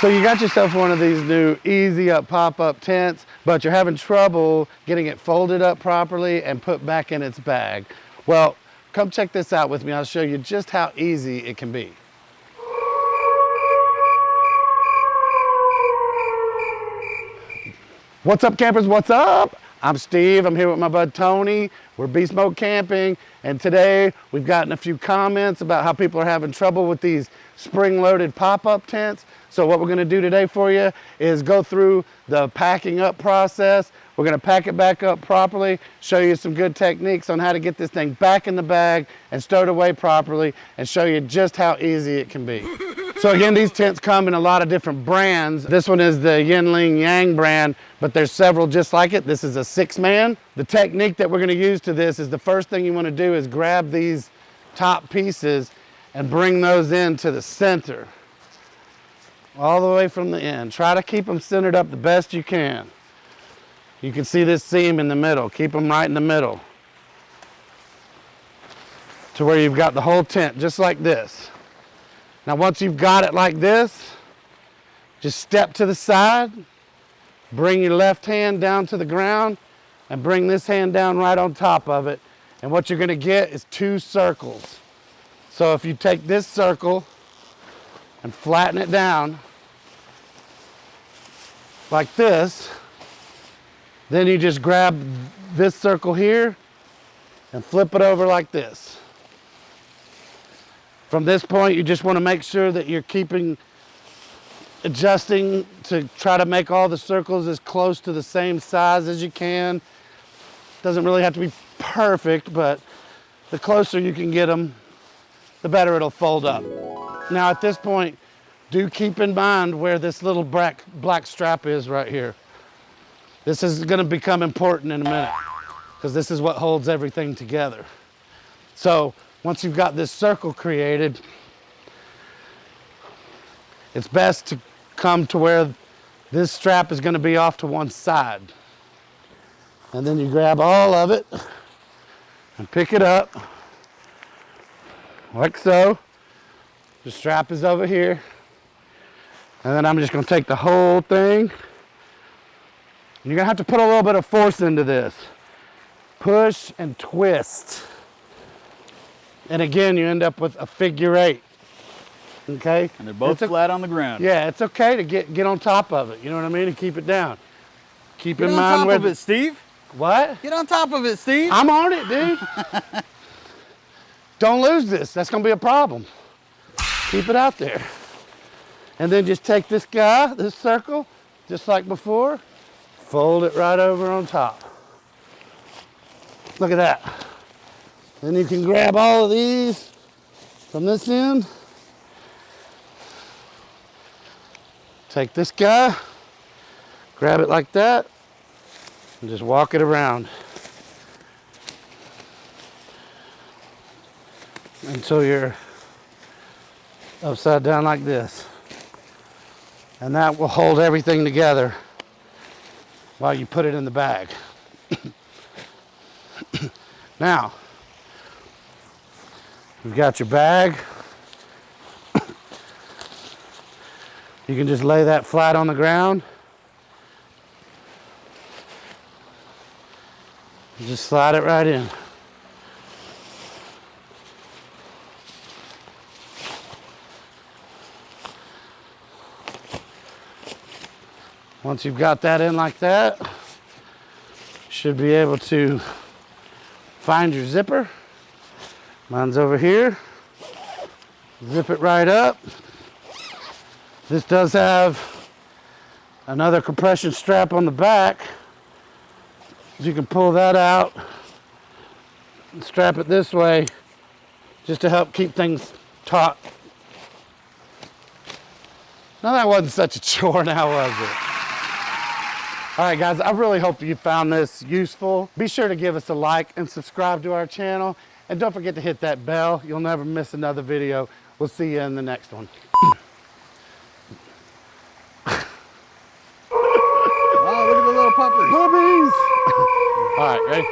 So you got yourself one of these new easy up pop-up tents, but you're having trouble getting it folded up properly and put back in its bag. Well, come check this out with me. I'll show you just how easy it can be. What's up, campers? What's up? I'm Steve. I'm here with my bud Tony. We're Beastmode Camping, and today we've gotten a few comments about how people are having trouble with these spring-loaded pop-up tents. So what we're going to do today for you is go through the packing up process. We're going to pack it back up properly, show you some good techniques on how to get this thing back in the bag and stowed away properly, and show you just how easy it can be. So again, these tents come in a lot of different brands. This one is the Hui Lingyang brand, but there's several just like it. This is a 6-man. The technique that we're going to use to this is the first thing you want to do is grab these top pieces and bring those into the center, all the way from the end. Try to keep them centered up the best you can. You can see this seam in the middle. Keep them right in the middle to where you've got the whole tent, just like this. Now, once you've got it like this, just step to the side, bring your left hand down to the ground, and bring this hand down right on top of it. And what you're gonna get is 2 circles. So if you take this circle and flatten it down like this, then you just grab this circle here and flip it over like this. From this point, you just want to make sure that you're adjusting to try to make all the circles as close to the same size as you can. Doesn't really have to be perfect, but the closer you can get them, the better it'll fold up. Now at this point, do keep in mind where this little black strap is right here. This is going to become important in a minute because this is what holds everything together. So once you've got this circle created, it's best to come to where this strap is going to be off to one side. And then you grab all of it and pick it up like so. The strap is over here. And then I'm just going to take the whole thing. You're going to have to put a little bit of force into this. Push and twist. And again, you end up with a figure 8. Okay? And they're both flat on the ground. Yeah, it's okay to get on top of it. You know what I mean? And keep it down. Keep in mind where... Get on top of it, Steve. What? Get on top of it, Steve. I'm on it, dude. Don't lose this. That's going to be a problem. Keep it out there. And then just take this guy, this circle, just like before, fold it right over on top. Look at that. Then you can grab all of these from this end. Take this guy, grab it like that, and just walk it around until you're upside down like this. And that will hold everything together while you put it in the bag. Now, you've got your bag. You can just lay that flat on the ground. Just slide it right in. Once you've got that in like that, you should be able to find your zipper. Mine's over here. Zip it right up. This does have another compression strap on the back. You can pull that out and strap it this way just to help keep things taut. Now that wasn't such a chore now, was it? All right, guys, I really hope you found this useful. Be sure to give us a like and subscribe to our channel. And don't forget to hit that bell. You'll never miss another video. We'll see you in the next one. Oh, look at the little puppies. Puppies! All right, ready?